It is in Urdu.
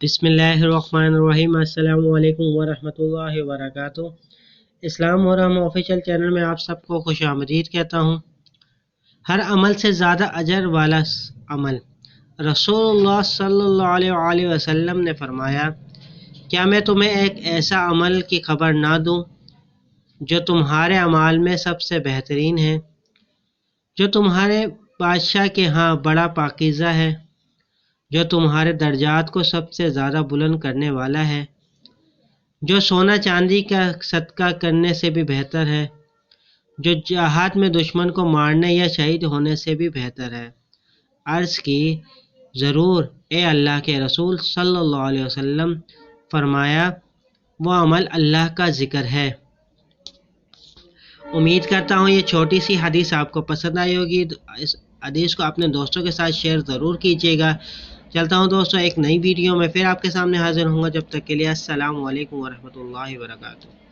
بسم اللہ الرحمن الرحیم۔ السلام علیکم ورحمۃ اللہ وبرکاتہ۔ اسلام اور ہم آفیشیل چینل میں آپ سب کو خوش آمدید کہتا ہوں۔ ہر عمل سے زیادہ اجر والا عمل۔ رسول اللہ صلی اللہ علیہ وآلہ وسلم نے فرمایا، کیا میں تمہیں ایک ایسا عمل کی خبر نہ دوں جو تمہارے اعمال میں سب سے بہترین ہے، جو تمہارے بادشاہ کے ہاں بڑا پاکیزہ ہے، جو تمہارے درجات کو سب سے زیادہ بلند کرنے والا ہے، جو سونا چاندی کا صدقہ کرنے سے بھی بہتر ہے، جو جہاد میں دشمن کو مارنے یا شہید ہونے سے بھی بہتر ہے۔ عرض کی، ضرور اے اللہ کے رسول صلی اللہ علیہ وسلم۔ فرمایا، وہ عمل اللہ کا ذکر ہے۔ امید کرتا ہوں یہ چھوٹی سی حدیث آپ کو پسند آئی ہوگی۔ اس حدیث کو اپنے دوستوں کے ساتھ شیئر ضرور کیجیے گا۔ چلتا ہوں دوستوں، ایک نئی ویڈیو میں پھر آپ کے سامنے حاضر ہوں گا۔ جب تک کے لیے السلام علیکم ورحمۃ اللہ وبرکاتہ۔